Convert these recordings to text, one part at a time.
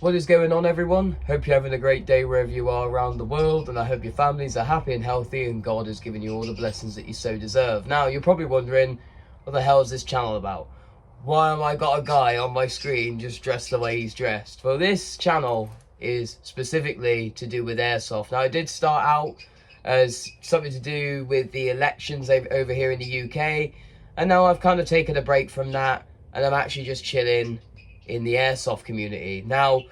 What is going on, everyone? Hope you're having a great day wherever you are around the world, and I hope your families are happy and healthy and God has given you all the blessings that you so deserve. Now, you're probably wondering, what the hell is this channel about? Why have I got a guy on my screen just dressed the way he's dressed? Well, this channel is specifically to do with airsoft. Now, I did start out as something to do with the elections over here in the UK, and now I've kind of taken a break from that, and I'm actually just chilling in the airsoft community. Now,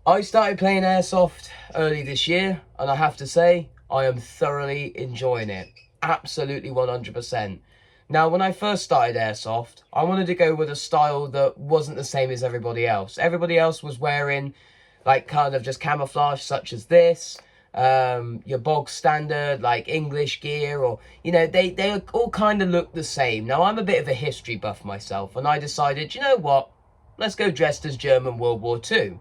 I started playing airsoft early this year, and I have to say, I am thoroughly enjoying it. Absolutely 100%. Now, when I first started airsoft, I wanted to go with a style that wasn't the same as everybody else. Everybody else was wearing, like, kind of just camouflage, such as this, your bog standard, like, English gear, or, you know, they all kind of look the same. Now, I'm a bit of a history buff myself, and I decided, you know what? Let's go dressed as German World War II.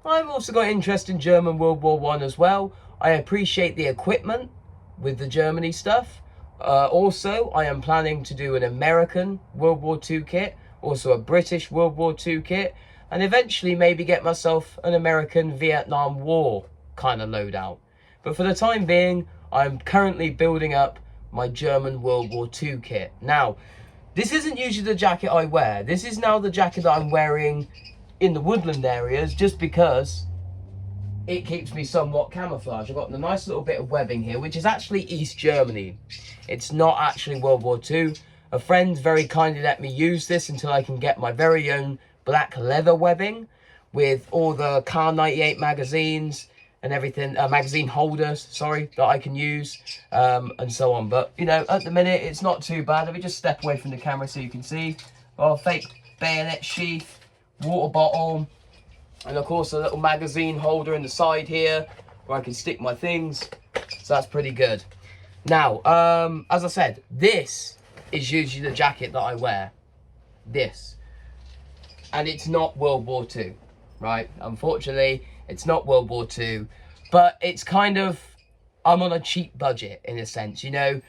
I've also got interest in German World War I as well. I appreciate the equipment with the Germany stuff. Also, I am planning to do an American World War II kit, also a British World War II kit, and eventually maybe get myself an American Vietnam War kind of loadout. But for the time being, I'm currently building up my German World War II kit. Now, this isn't usually the jacket I wear. This is now the jacket that I'm wearing in the woodland areas, just because it keeps me somewhat camouflaged. I've got a nice little bit of webbing here, which is actually East Germany. It's not actually World War II. A friend very kindly let me use this until I can get my very own black leather webbing with all the Car 98 magazines and everything, magazine holders, sorry, that I can use, and so on. But, you know, at the minute, it's not too bad. Let me just step away from the camera so you can see. Well, fake bayonet sheath, water bottle, and of course a little magazine holder in the side here where I can stick my things. So that's pretty good. Now, as I said, this is usually the jacket that I wear. This. And it's not World War II, right? Unfortunately, it's not World War II, but it's kind of, I'm on a cheap budget in a sense, you know.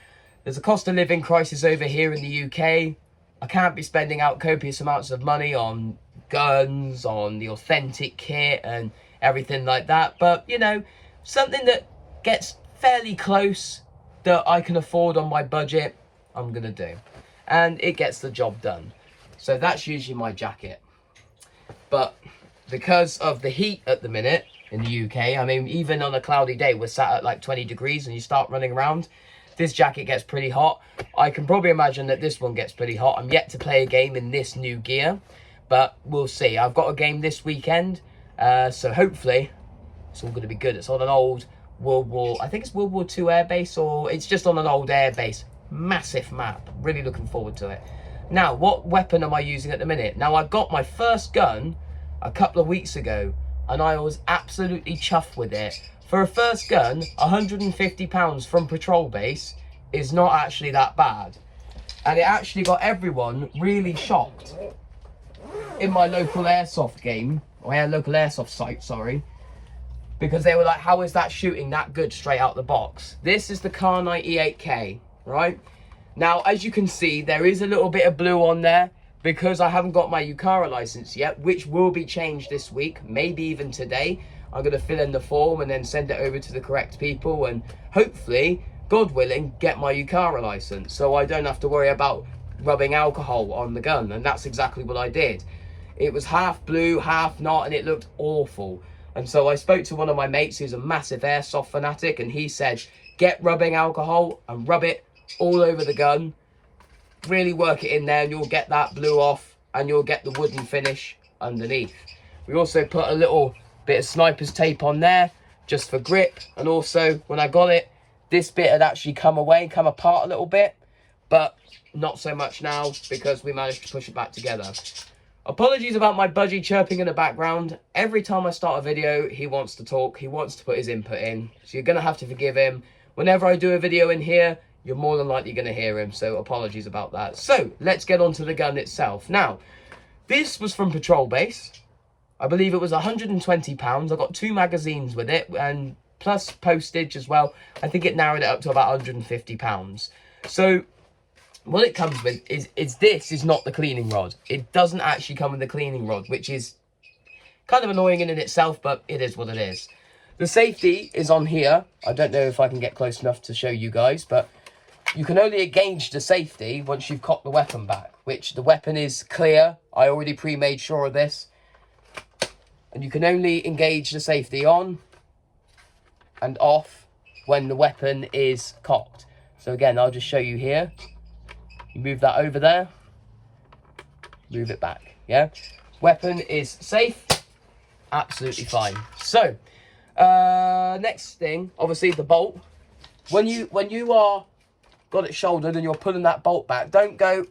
There's a cost of living crisis over here in the UK. I can't be spending out copious amounts of money on guns, on the authentic kit and everything like that. But, you know, something that gets fairly close that I can afford on my budget, I'm going to do. And it gets the job done. So that's usually my jacket. But because of the heat at the minute in the UK, I mean, even on a cloudy day, we're sat at like 20 degrees and you start running around, this jacket gets pretty hot. I can probably imagine that this one gets pretty hot. I'm yet to play a game in this new gear, but we'll see. I've got a game this weekend, so hopefully it's all going to be good. It's on an old I think it's World War II airbase, or it's just on an old airbase. Massive map. Really looking forward to it. Now, what weapon am I using at the minute? Now, I got my first gun a couple of weeks ago, and I was absolutely chuffed with it. For a first gun, £150 from patrol base is not actually that bad. And it actually got everyone really shocked in my local airsoft game, or local airsoft site, sorry, because they were like, how is that shooting that good straight out the box? This is the Car 98K, right? Now, as you can see, there is a little bit of blue on there because I haven't got my UCARA license yet, which will be changed this week, maybe even today. I'm going to fill in the form and then send it over to the correct people and hopefully, God willing, get my UCARA license so I don't have to worry about rubbing alcohol on the gun. And that's exactly what I did. It was half blue, half not, and it looked awful. And so I spoke to one of my mates who's a massive airsoft fanatic, and he said, get rubbing alcohol and rub it all over the gun. Really work it in there and you'll get that blue off and you'll get the wooden finish underneath. We also put a little bit of sniper's tape on there just for grip, and also when I got it, this bit had actually come apart a little bit, but not so much now because we managed to push it back together. Apologies about my budgie chirping in the background. Every time I start a video, he wants to talk, he wants to put his input in, so you're going to have to forgive him. Whenever I do a video in here, you're more than likely going to hear him, so apologies about that. So, let's get on to the gun itself. Now, this was from Patrol Base. I believe it was £120. I got 2 magazines with it, and plus postage as well. I think it narrowed it up to about £150. So, what it comes with is this is not the cleaning rod. It doesn't actually come with the cleaning rod, which is Kind of annoying in itself, but it is what it is. The safety is on here. I don't know if I can get close enough to show you guys, but you can only engage the safety once you've cocked the weapon back, which the weapon is clear. I already pre-made sure of this. And you can only engage the safety on and off when the weapon is cocked. So again, I'll just show you here. You move that over there, move it back, yeah? Weapon is safe, absolutely fine. So, next thing, obviously the bolt. When you are got it shouldered and you're pulling that bolt back, don't go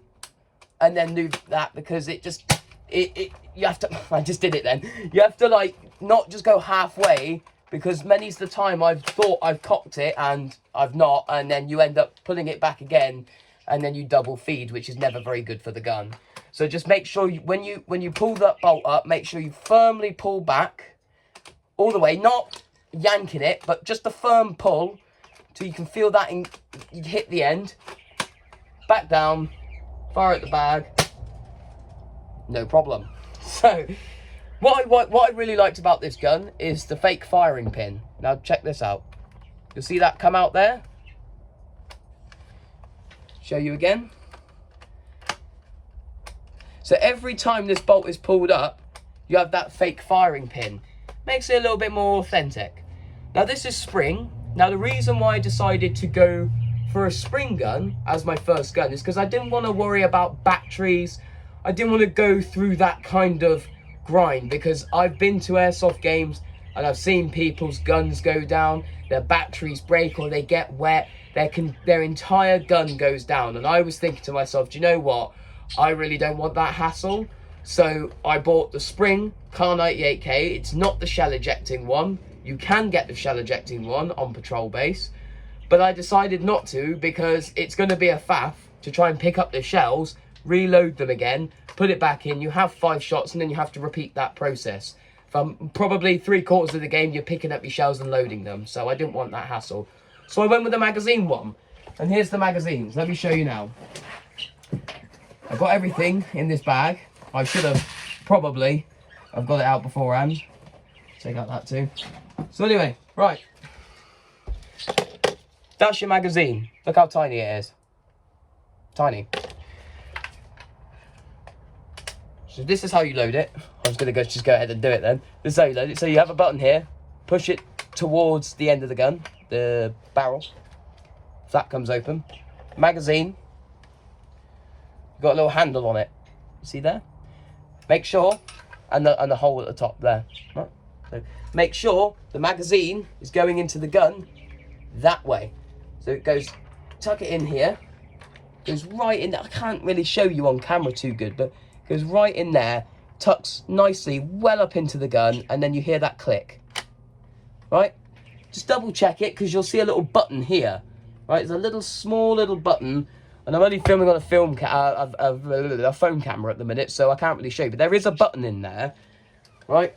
and then do that, because it just, you have to, I just did it then. You have to like, not just go halfway, because many's the time I've thought I've cocked it and I've not, and then you end up pulling it back again, and then you double feed, which is never very good for the gun. So just make sure when you pull that bolt up, make sure you firmly pull back all the way, not yanking it, but just a firm pull till you can feel that you hit the end. Back down, fire at the bag, no problem. So what I really liked about this gun is the fake firing pin. Now check this out. You'll see that come out there. Show you again. So every time this bolt is pulled up, you have that fake firing pin. Makes it a little bit more authentic. Now this is spring. Now the reason why I decided to go for a spring gun as my first gun is because I didn't want to worry about batteries. I didn't want to go through that kind of grind, because I've been to airsoft games and I've seen people's guns go down, their batteries break or they get wet, their entire gun goes down. And I was thinking to myself, do you know what? I really don't want that hassle. So I bought the spring Car 98K. It's not the shell ejecting one. You can get the shell ejecting one on patrol base, but I decided not to, because it's going to be a faff to try and pick up the shells, reload them again, put it back in. You have 5 shots and then you have to repeat that process. From probably 3/4 of the game, you're picking up your shells and loading them. So I didn't want that hassle. So I went with the magazine one. And here's the magazines. Let me show you now. I've got everything in this bag. I should have probably, I've got it out beforehand. Take out that too. So anyway, right. That's your magazine. Look how tiny it is. Tiny. So this is how you load it. I was going to just go ahead and do it then. This is how you load it. So you have a button here. Push it towards the end of the gun, the barrel. Flap comes open. Magazine. Got a little handle on it. See there? Make sure, and the hole at the top there. Right? So make sure the magazine is going into the gun that way. So it goes, tuck it in here. Goes right in there. I can't really show you on camera too good, but it goes right in there, tucks nicely well up into the gun, and then you hear that click. Right? Just double check it, because you'll see a little button here. Right? There's a little small little button. And I'm only filming on a phone camera at the minute, so I can't really show you. But there is a button in there, right?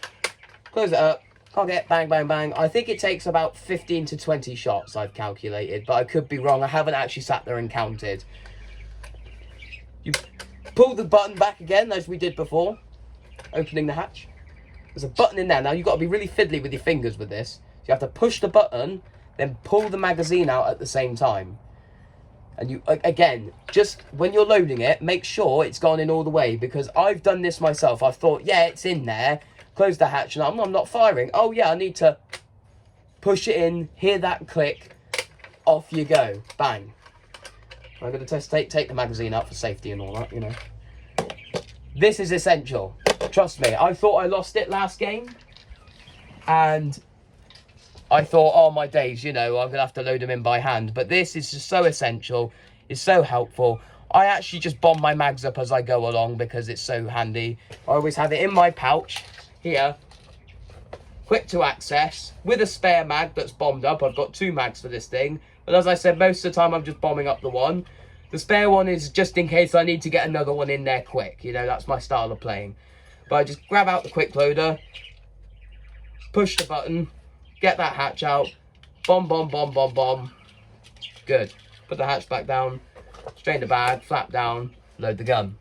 Close it up. Can't get bang, bang, bang. I think it takes about 15 to 20 shots, I've calculated. But I could be wrong. I haven't actually sat there and counted. You pull the button back again, as we did before. Opening the hatch. There's a button in there. Now, you've got to be really fiddly with your fingers with this. So you have to push the button, then pull the magazine out at the same time. And you, again, just when you're loading it, make sure it's gone in all the way, because I've done this myself. I've thought, yeah, it's in there. Close the hatch, and I'm not firing. Oh, yeah, I need to push it in, hear that click, off you go. Bang. I'm going to take the magazine out for safety and all that, you know. This is essential. Trust me. I thought I lost it last game, and I thought, oh my days, you know, I'm going to have to load them in by hand. But this is just so essential. It's so helpful. I actually just bomb my mags up as I go along because it's so handy. I always have it in my pouch here. Quick to access with a spare mag that's bombed up. I've got 2 mags for this thing. But as I said, most of the time I'm just bombing up the one. The spare one is just in case I need to get another one in there quick. You know, that's my style of playing. But I just grab out the quick loader, push the button, get that hatch out, bomb, bomb, bomb, bomb, bomb. Good. Put the hatch back down, strain the bag, flap down, load the gun.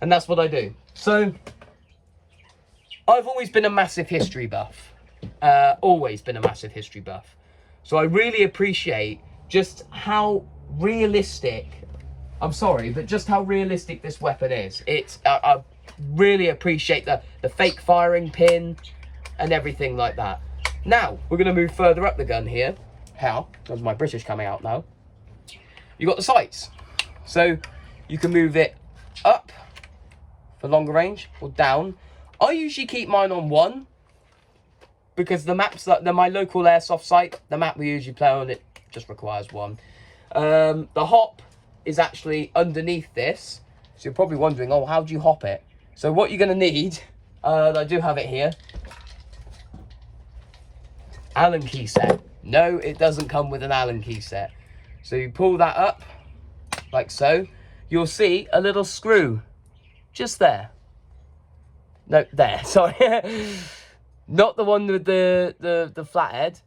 And that's what I do. So, I've always been a massive history buff. Always been a massive history buff. So I really appreciate just how realistic, I'm sorry, but just how realistic this weapon is. I really appreciate the fake firing pin and everything like that. Now, we're going to move further up the gun here. How? There's my British coming out now. You've got the sights. So you can move it up for longer range or down. I usually keep mine on 1 because the maps that my local airsoft site, the map we usually play on, it just requires 1. The hop is actually underneath this. So you're probably wondering, oh, how do you hop it? So what you're going to need, I do have it here. Allen key set. No, it doesn't come with an Allen key set. So you pull that up like so. You'll see a little screw just there. No, there, sorry. Not the one with the flat head.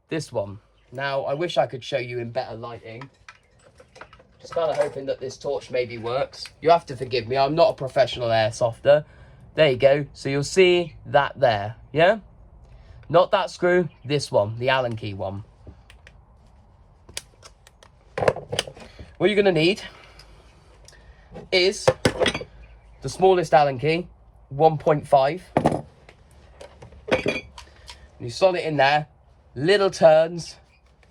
This one. Now, I wish I could show you in better lighting. Just kind of hoping that this torch maybe works. You have to forgive me, I'm not a professional airsofter. There you go. So you'll see that there, yeah? Not that screw, this one, the Allen key one. What you're going to need is the smallest Allen key, 1.5. You slot it in there, little turns,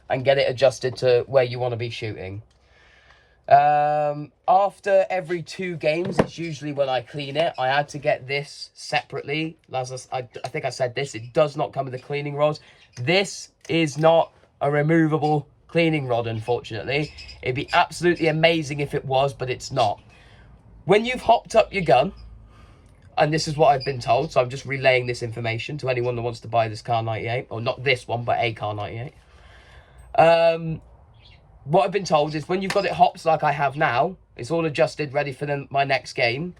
and get it adjusted to where you want to be shooting. After every 2 games, it's usually when I clean it. I had to get this separately. As I think I said this, it does not come with the cleaning rods. This is not a removable cleaning rod, unfortunately. It'd be absolutely amazing if it was, but it's not. When you've hopped up your gun, and this is what I've been told, so I'm just relaying this information to anyone that wants to buy this Kar 98, or not this one, but a Kar 98. What I've been told is when you've got it hops like I have now, it's all adjusted, ready for my next game,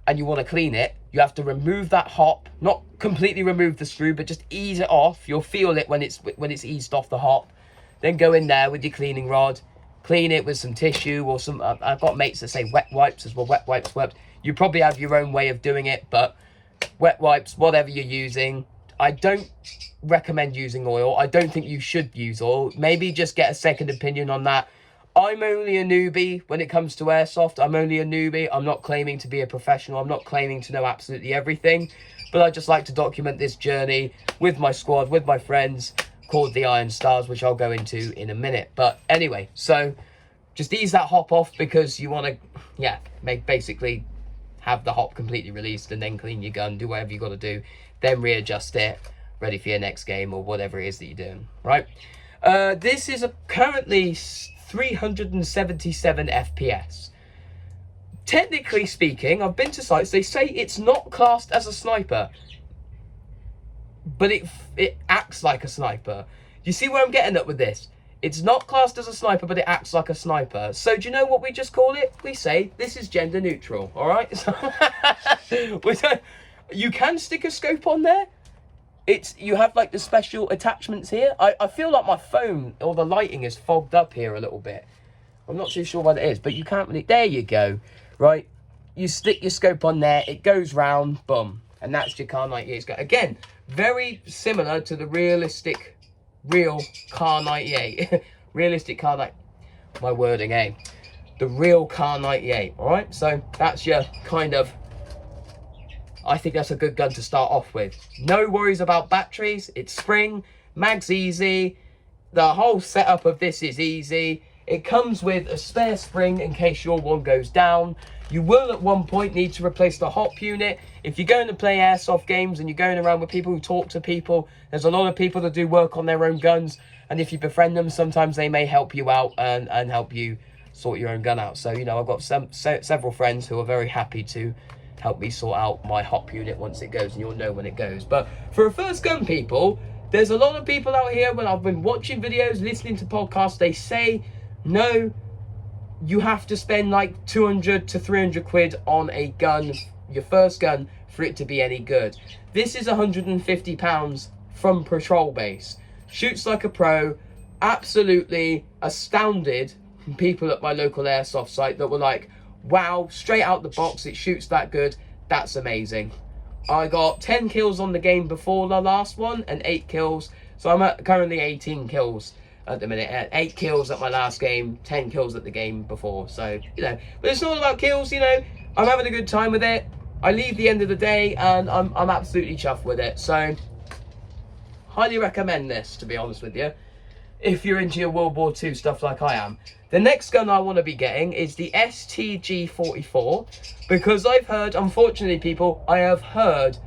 and you want to clean it, you have to remove that hop, not completely remove the screw, but just ease it off. You'll feel it when it's eased off the hop. Then go in there with your cleaning rod, clean it with some tissue or some, I've got mates that say wet wipes as well, wet wipes works. You probably have your own way of doing it, but wet wipes, whatever you're using. I don't recommend using oil. I don't think you should use oil. Maybe just get a second opinion on that. I'm only a newbie when it comes to airsoft. I'm only a newbie. I'm not claiming to be a professional. I'm not claiming to know absolutely everything. But I just like to document this journey with my squad, with my friends, called the Iron Stars, which I'll go into in a minute. But anyway, so just ease that hop off because you want to, basically have the hop completely released and then clean your gun, do whatever you got to do, then readjust it, ready for your next game or whatever it is that you're doing, right? This is currently 377 FPS. Technically speaking, I've been to sites, they say it's not classed as a sniper, but it acts like a sniper. You see where I'm getting at with this? It's not classed as a sniper, but it acts like a sniper. So do you know what we just call it? We say this is gender neutral, all right? You can stick a scope on there. You have like the special attachments here. I feel like my phone or the lighting is fogged up here a little bit. I'm not too sure what it is, but you can't really, there you go, right? You stick your scope on there, it goes round, boom. And that's your Kar 98 scope. Again, very similar to the real Kar 98. Realistic Kar 98. My wording, eh? The real Kar 98, all right? So that's your kind of, I think that's a good gun to start off with. No worries about batteries. It's spring, mag's easy. The whole setup of this is easy. It comes with a spare spring in case your one goes down. You will at one point need to replace the hop unit. If you're going to play airsoft games and you're going around with people who talk to people, there's a lot of people that do work on their own guns. And if you befriend them, sometimes they may help you out and help you sort your own gun out. So, you know, I've got several friends who are very happy to help me sort out my hop unit once it goes, and you'll know when it goes. But for a first gun, people, there's a lot of people out here, when I've been watching videos, listening to podcasts, they say, no, you have to spend like 200 to 300 quid on a gun, your first gun, for it to be any good. This is £150 from Patrol Base. Shoots like a pro. Absolutely astounded people at my local airsoft site that were like, wow, straight out the box, it shoots that good. That's amazing. I got 10 kills on the game before the last one and 8 kills. So I'm at currently 18 kills at the minute. 8 kills at my last game, 10 kills at the game before. So, you know, but it's not all about kills, you know. I'm having a good time with it. I leave the end of the day and I'm absolutely chuffed with it. So, highly recommend this, to be honest with you, if you're into your World War II stuff like I am. The next gun I want to be getting is the STG-44, because I've heard, unfortunately people, I have heard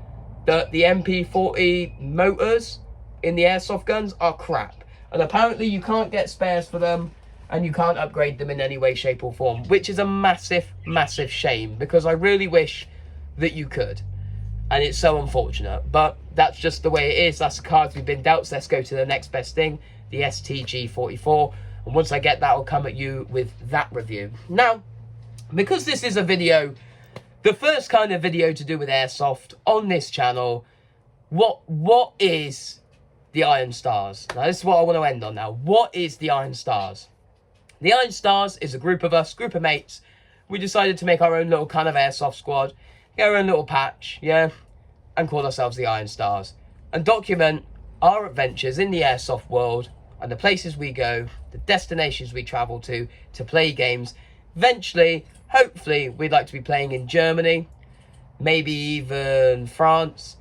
that the MP40 motors in the airsoft guns are crap. And apparently you can't get spares for them and you can't upgrade them in any way, shape or form, which is a massive, massive shame, because I really wish that you could. And it's so unfortunate, but that's just the way it is. That's the cards we've been dealt. So let's go to the next best thing, the STG-44. And once I get that, I'll come at you with that review. Now, because this is a video, the first kind of video to do with airsoft on this channel, what is the Iron Stars? Now, this is what I want to end on now. What is the Iron Stars? The Iron Stars is a group of mates. We decided to make our own little kind of airsoft squad, get our own little patch, yeah, and call ourselves the Iron Stars, and document our adventures in the airsoft world and the places we go, the destinations we travel to play games. Eventually, hopefully, we'd like to be playing in Germany, maybe even France,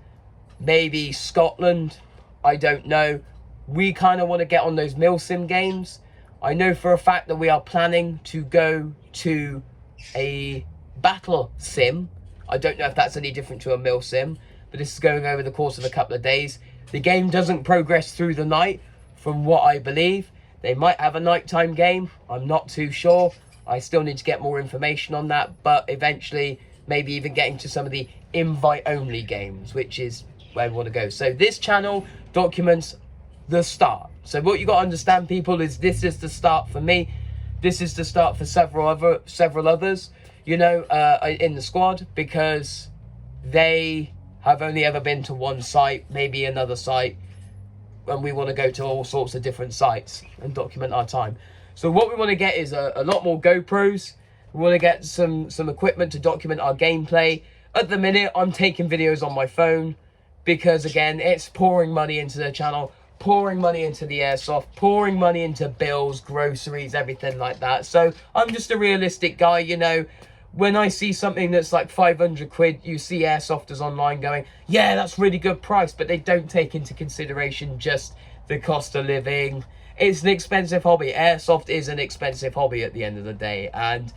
maybe Scotland, I don't know. We kind of want to get on those milsim games. I know for a fact that we are planning to go to a battle sim. I don't know if that's any different to a milsim, but this is going over the course of a couple of days. The game doesn't progress through the night, from what I believe. They might have a nighttime game. I'm not too sure. I still need to get more information on that, but eventually maybe even getting to some of the invite-only games, which is where we want to go. So this channel documents the start. So what you got to understand, people, is this is the start for me. This is the start for several others, you know, in the squad, because they have only ever been to one site, maybe another site, and we want to go to all sorts of different sites and document our time. So what we want to get is a lot more GoPros. We want to get some equipment to document our gameplay. At the minute, I'm taking videos on my phone because, again, it's pouring money into the channel, pouring money into the airsoft, pouring money into bills, groceries, everything like that. So I'm just a realistic guy, you know. When I see something that's like 500 quid, you see airsofters online going, yeah, that's really good price, but they don't take into consideration just the cost of living. It's an expensive hobby. Airsoft is an expensive hobby at the end of the day. And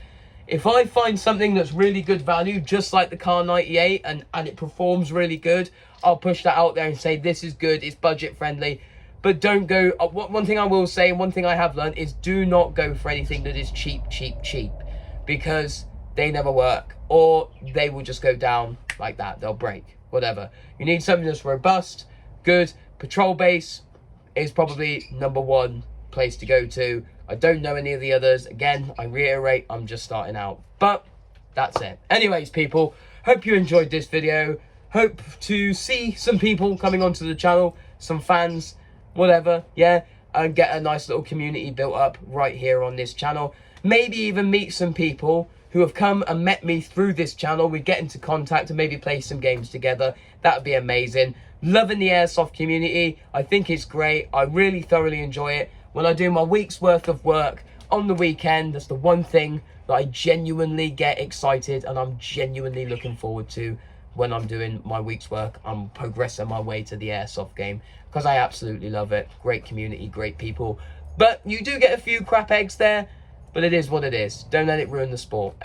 if I find something that's really good value, just like the Car 98, and it performs really good, I'll push that out there and say, this is good, it's budget friendly. But don't go, one thing I will say, and one thing I have learned, is do not go for anything that is cheap, because they never work, or they will just go down like that. They'll break, whatever. You need something that's robust, good. Patrol base is probably #1 place to go to. I don't know any of the others. Again, I reiterate, I'm just starting out. But that's it. Anyways, people, hope you enjoyed this video. Hope to see some people coming onto the channel, some fans, whatever, yeah, and get a nice little community built up right here on this channel. Maybe even meet some people who have come and met me through this channel. We get into contact and maybe play some games together. That would be amazing. Loving the airsoft community. I think it's great. I really thoroughly enjoy it. When I do my week's worth of work on the weekend, that's the one thing that I genuinely get excited and I'm genuinely looking forward to when I'm doing my week's work. I'm progressing my way to the airsoft game because I absolutely love it. Great community, great people. But you do get a few crap eggs there, but it is what it is. Don't let it ruin the sport.